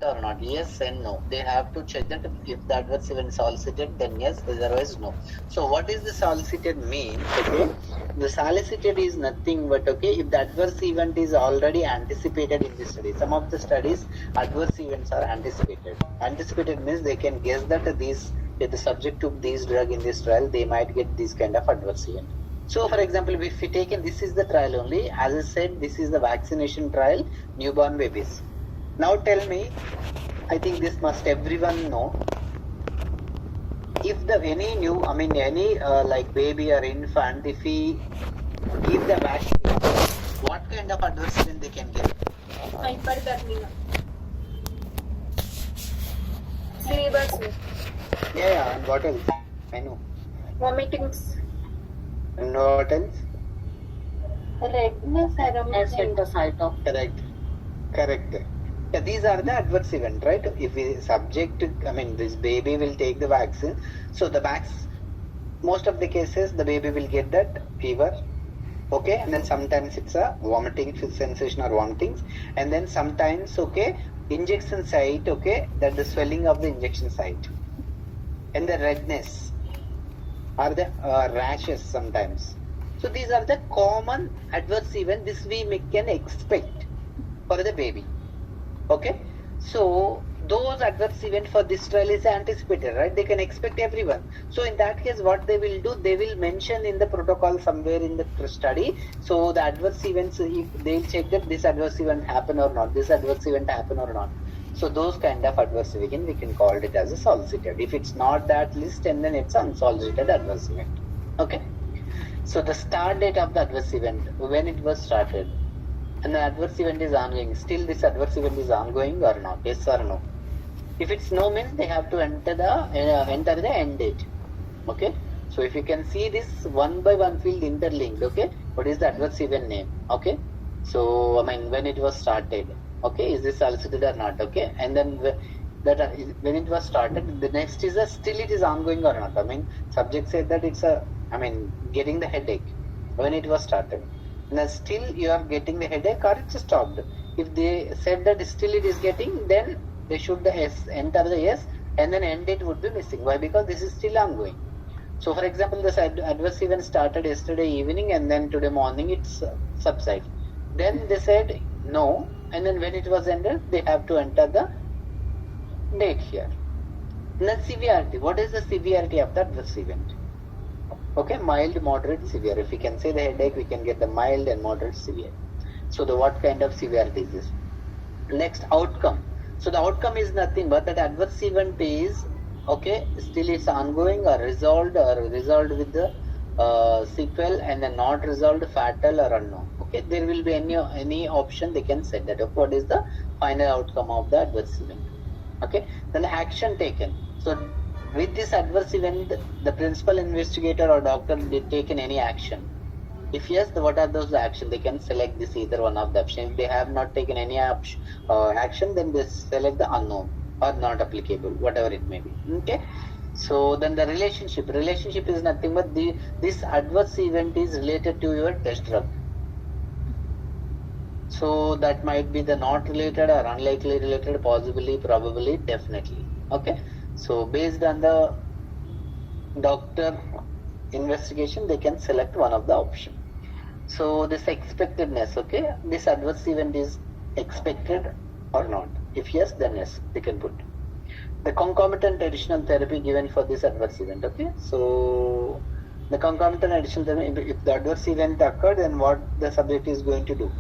or not? Yes and no. They have to check that if the adverse event is solicited, then yes, otherwise no. So what is the solicited mean? Okay, the solicited is nothing but if the adverse event is already anticipated in the study. Some of the studies adverse events are anticipated. Anticipated means they can guess that if the subject took this drug in this trial, they might get this kind of adverse event. So, for example, if we take this is the trial only. As I said, this is the vaccination trial, newborn babies. Now tell me, I think this must everyone know. If any like baby or infant, if we give the vaccine, what kind of adverse event they can get? Hyperthermia. Fevers. Yeah, and what else? I know. Vomitings. And what else? Redness around the site of. Correct. Yeah, these are the adverse event, right? If we subject, this baby will take the vaccine. So most of the cases, the baby will get that fever. Okay, and then sometimes it's a vomiting sensation or vomitings, and then sometimes injection site, that the swelling of the injection site, and the redness or the rashes sometimes. So these are the common adverse event. This we can expect for the baby. Okay, so those adverse event for this trial is anticipated, right? They can expect everyone. So in that case, what they will do, they will mention in the protocol somewhere in the study. So the adverse events, if they will check that this adverse event happen or not, this adverse event happen or not. So those kind of adverse event, we can call it as a solicited. If it's not that list, and then it's unsolicited adverse event. Okay. So the start date of the adverse event, when it was started, and the adverse event is ongoing. Still this adverse event is ongoing or not? Yes or no? If it's no means they have to enter the end date. Okay. So if you can see this one by one field interlinked. Okay. What is the adverse event name? Okay. So when it was started. Okay. Is this solicited or not? Okay. And then when it was started, the next is still it is ongoing or not? Subject said that it's getting the headache when it was started. And still you are getting the headache or it's stopped. If they said that still it is getting, then they should enter the yes, and then end date would be missing. Why? Because this is still ongoing. So for example, this adverse event started yesterday evening and then today morning it's subsided. Then they said no, and then when it was ended, they have to enter the date here. And then severity. What is the severity of the adverse event? Okay, mild, moderate, severe. If we can say the headache, we can get the mild and moderate, severe. So what kind of severity is this? Next, outcome. So the outcome is nothing but that adverse event is still it's ongoing or resolved with the sequel, and then not resolved, fatal or unknown. Okay, there will be any option they can set that up. What is the final outcome of the adverse event? Okay, then the action taken. So with this adverse event, the principal investigator or doctor did taken any action. If yes, what are those actions? They can select this either one of the options. If they have not taken any action, then they select the unknown or not applicable, whatever it may be. Okay. So then the relationship is nothing but this adverse event is related to your test drug. So that might be the not related or unlikely related, possibly, probably, definitely. Okay. So based on the doctor investigation, they can select one of the option. So this expectedness, this adverse event is expected or not. If yes, then yes, they can put. The concomitant additional therapy given for this adverse event. Okay, so the concomitant additional therapy, if the adverse event occurred, then what the subject is going to do?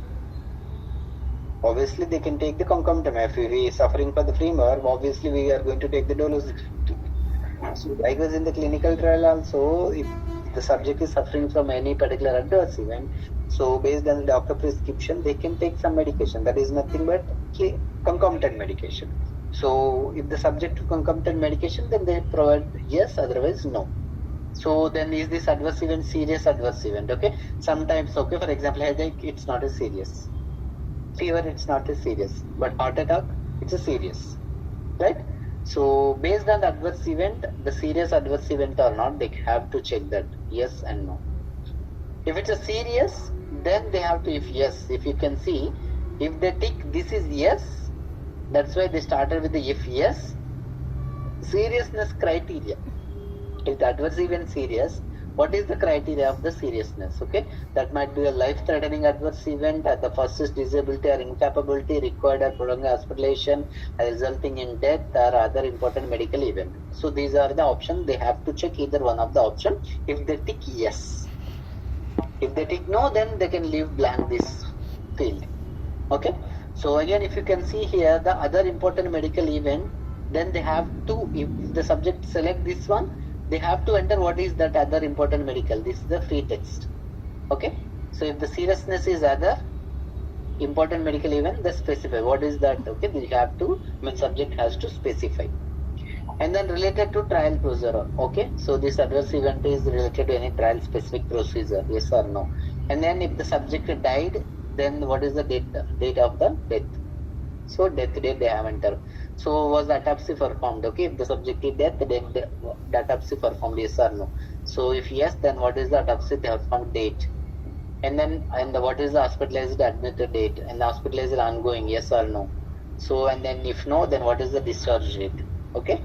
Obviously, they can take the concomitant. If we are suffering for the femur, obviously we are going to take the dolutegravir. So likewise in the clinical trial also, if the subject is suffering from any particular adverse event, so based on the doctor prescription, they can take some medication. That is nothing but concomitant medication. So if the subject to concomitant medication, then they provide yes, otherwise no. So then is this adverse event serious adverse event? Okay, sometimes for example, headache, it's not a serious. Fever, it's not a serious, but heart attack, it's a serious, right? So based on the adverse event, the serious adverse event or not, they have to check that yes and no. If it's a serious, then they have to, if you can see, if they tick this is yes, That's why they started with the if yes, seriousness criteria. If the adverse event serious, what is the criteria of the seriousness? Okay, that might be a life-threatening adverse event. The first is disability or incapability required or prolonged hospitalization resulting in death or other important medical event. So these are the options. They have to check either one of the option. If they tick yes, if they tick no, then they can leave blank this field. Okay, so again, if you can see here the other important medical event, then they have to, if the subject select this one, they have to enter what is that other important medical. This is the free text. Okay, so if the seriousness is other important medical event, they specify what is that. Okay, they have to, subject has to specify. And then related to trial procedure. Okay, so this adverse event is related to any trial specific procedure, yes or no. And then if the subject died, then what is the date of the death? So death date they have entered. So was the autopsy performed? Okay, if the subject is dead, then the autopsy performed, yes or no. So if yes, then what is the autopsy performed date? And then what is the hospitalized admitted date? And the hospitalized ongoing, yes or no. So and then if no, then what is the discharge date? Okay.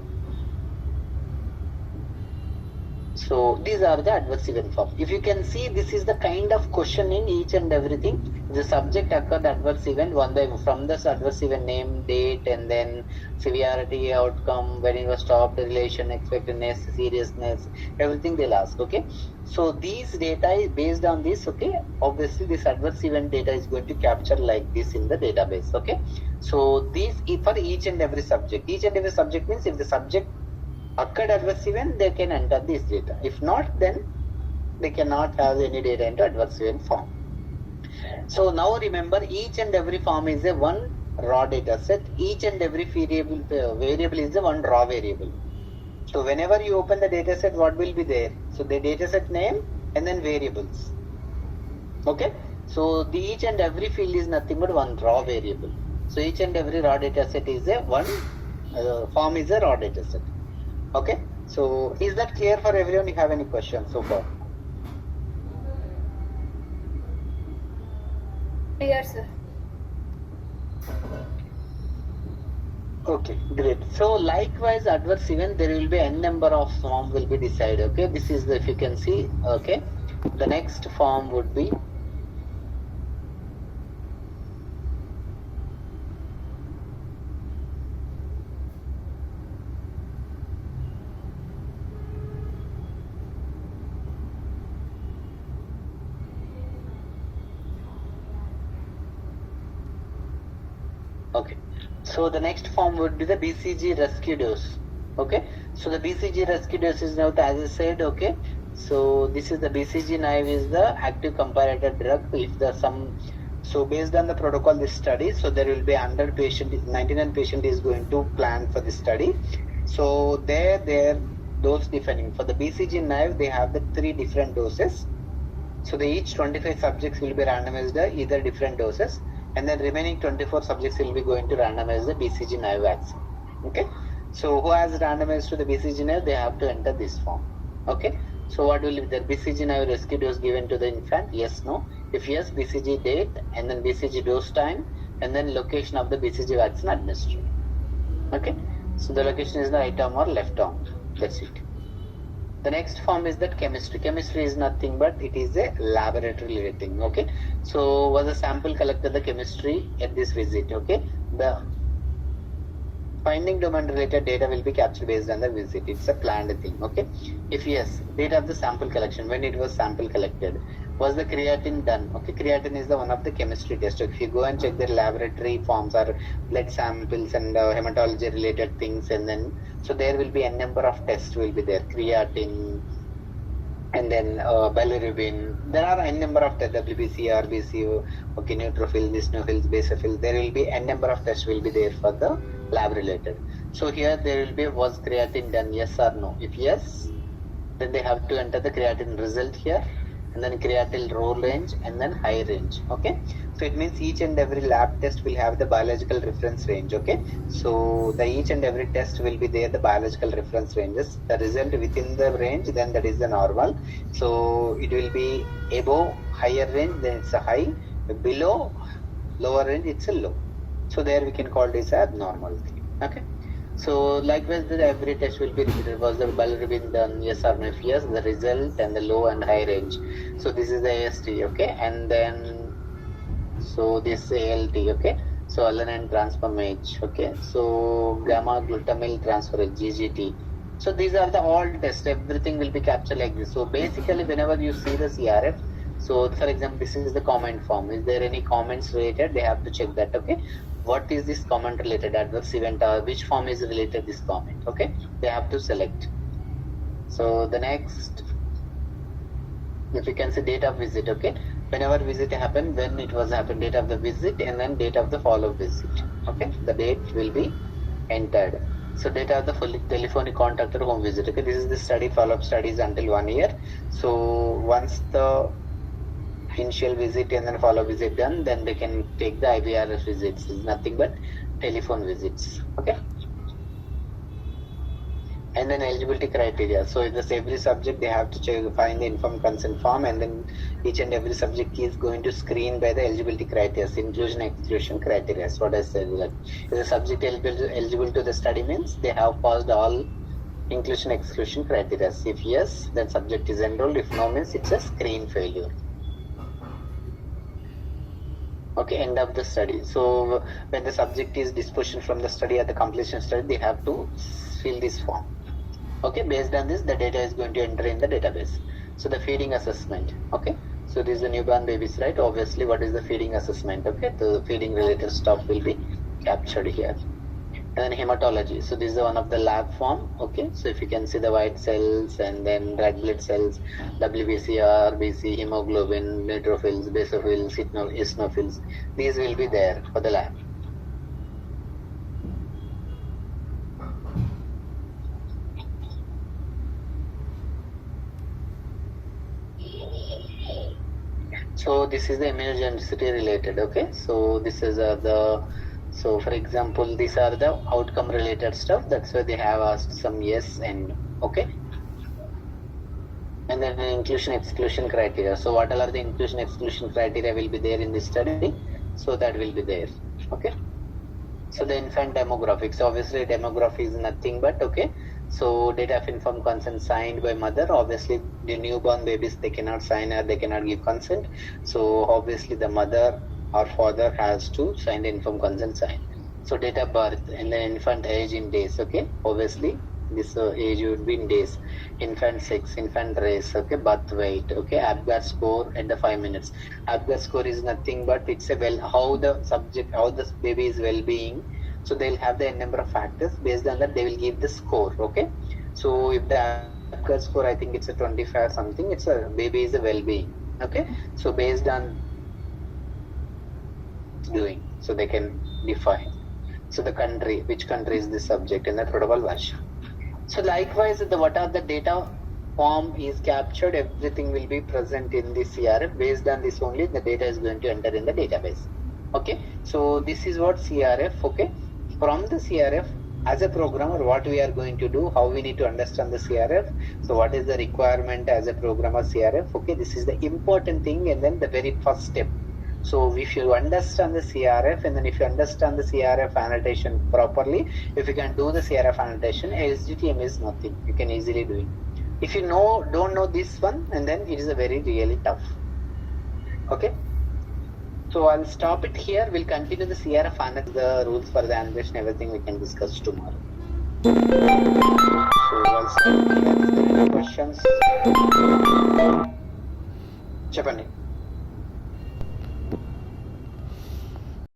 So these are the adverse event form. If you can see, this is the kind of question in each and everything. The subject occurred adverse event one by from this adverse event name, date, and then severity, outcome, when it was stopped, relation, expectedness, seriousness, everything they'll ask. Okay. So these data is based on this. Okay. Obviously, this adverse event data is going to capture like this in the database. Okay. So these for each and every subject. Each and every subject means if the subject occurred adverse event, they can enter this data. If not, then they cannot have any data into adverse event form. So now remember, each and every form is a one raw data set. Each and every variable is a one raw variable. So whenever you open the data set, what will be there? So the data set name and then variables. Okay. So the each and every field is nothing but one raw variable. So each and every raw data set is a one form is a raw data set. Okay, so is that clear for everyone? You have any questions so far? Clear, sir. Okay, great. So likewise, adverse event, there will be n number of form will be decided. Okay, this is the, if you can see. Okay, the next form would be okay. So the next form would be the BCG rescue dose. Okay. So the BCG rescue dose is now, as I said, okay. So this is the BCG naive is the active comparator drug. If the so based on the protocol this study, so there will be 100 patient, 99 patient is going to plan for this study. So their dose defining for the BCG naive, they have the 3 different doses. So the each 25 subjects will be randomized either different doses, and then remaining 24 subjects will be going to randomize the BCG naive vaccine. Okay. So who has randomized to the BCG naive, they have to enter this form. Okay. So what will be the BCG naive rescue dose given to the infant? Yes, no. If yes, BCG date, and then BCG dose time, and then location of the BCG vaccine administered. Okay. So the location is the right arm or left arm. That's it. The next form is that chemistry. Chemistry is nothing but it is a laboratory related thing. Okay. So was a sample collected the chemistry at this visit. Okay. The finding domain related data will be captured based on the visit. It's a planned thing. Okay. If yes, date of the sample collection, when it was sample collected, was the creatine done? Okay. Creatine is the one of the chemistry test. So if you go and check their laboratory forms or blood samples and hematology related things, and then so there will be a number of tests will be there. Creatine, and then bilirubin. There are n number of tests, WBC, RBC, okay, neutrophils, eosinophils, basophils. There will be n number of tests will be there for the lab related. So here there will be, was creatine done, yes or no? If yes, then they have to enter the creatine result here, and then creatine low range and then high range. Okay. So it means each and every lab test will have the biological reference range. Okay. So the each and every test will be there, the biological reference ranges. The result within the range, then that is the normal. So it will be above higher range, then it's a high. Below lower range, it's a low. So there we can call this abnormal thing. Okay. So likewise, every test will be repeated. Was the bilirubin done? Yes or no? If yes, the result and the low and high range. So this is the AST. Okay, and then so this ALT. Okay. So alanine transformase. Okay. So gamma glutamyl transferase GGT. So these are the all tests. Everything will be captured like this. So basically, whenever you see the CRF, so for example, this is the comment form. Is there any comments related? They have to check that. Okay. What is this comment related adverse event, or which form is related this comment? Okay. They have to select. So the next, if you can see date of visit. Okay. Whenever visit happened, when it was happened, date of the visit, and then date of the follow visit. Okay. The date will be entered. So data of the full telephonic contact or home visit. Okay, this is the study follow-up studies until 1 year. So once the initial visit and then follow visit done, then they can take the IVRS visits. It's nothing but telephone visits. Okay. And then eligibility criteria. So in this every subject they have to find the informed consent form, and then each and every subject is going to screen by the eligibility criteria, inclusion exclusion criteria. That's what I said. Like, if the subject eligible to the study means they have passed all inclusion exclusion criteria. If yes, then subject is enrolled. If no, means it's a screen failure. Okay, end of the study. So when the subject is disposition from the study or the completion study, they have to fill this form. Okay, based on this, the data is going to enter in the database. So the feeding assessment. Okay, so this is the newborn babies, right? Obviously, what is the feeding assessment? Okay, the feeding related stuff will be captured here. And then hematology. So this is one of the lab form. Okay, so if you can see the white cells and then red blood cells, WBC, RBC, hemoglobin, neutrophils, basophils, eosinophils, these will be there for the lab. So this is the immunogenicity related. Okay, so this is so for example, these are the outcome related stuff. That's why they have asked some yes and no. Okay. And then inclusion exclusion criteria. So what are the inclusion exclusion criteria will be there in this study? So that will be there. Okay. So the infant demographics. Obviously demography is nothing but okay. So data of informed consent signed by mother. Obviously the newborn babies, they cannot sign or they cannot give consent. So obviously the mother or father has to sign the informed consent sign. So date of birth and the infant age in days. Okay, obviously this age would be in days. Infant sex, infant race. Okay, birth weight. Okay, Apgar score at the 5 minutes. Apgar score is nothing but it's a how the baby is well-being. So they'll have the number of factors. Based on that, they will give the score. Okay, so if the Apgar score, I think it's a 25 something. It's a baby is a well-being. Okay, so based on doing, so they can define. So the country, which country is the subject in the protocol version. So likewise, what are the data form is captured, everything will be present in the CRF. Based on this only, the data is going to enter in the database. Okay, so this is what CRF. Okay, from the CRF, as a programmer, what we are going to do, how we need to understand the CRF. So what is the requirement as a programmer CRF? Okay, this is the important thing, and then the very first step. So if you understand the CRF, and then if you understand the CRF annotation properly, if you can do the CRF annotation, SGTM is nothing. You can easily do it. If you don't know this one, and then it is a really tough. Okay. So I'll stop it here. We'll continue the CRF and the rules for the annotation, everything we can discuss tomorrow. So I'll stop here. Questions? Chapani.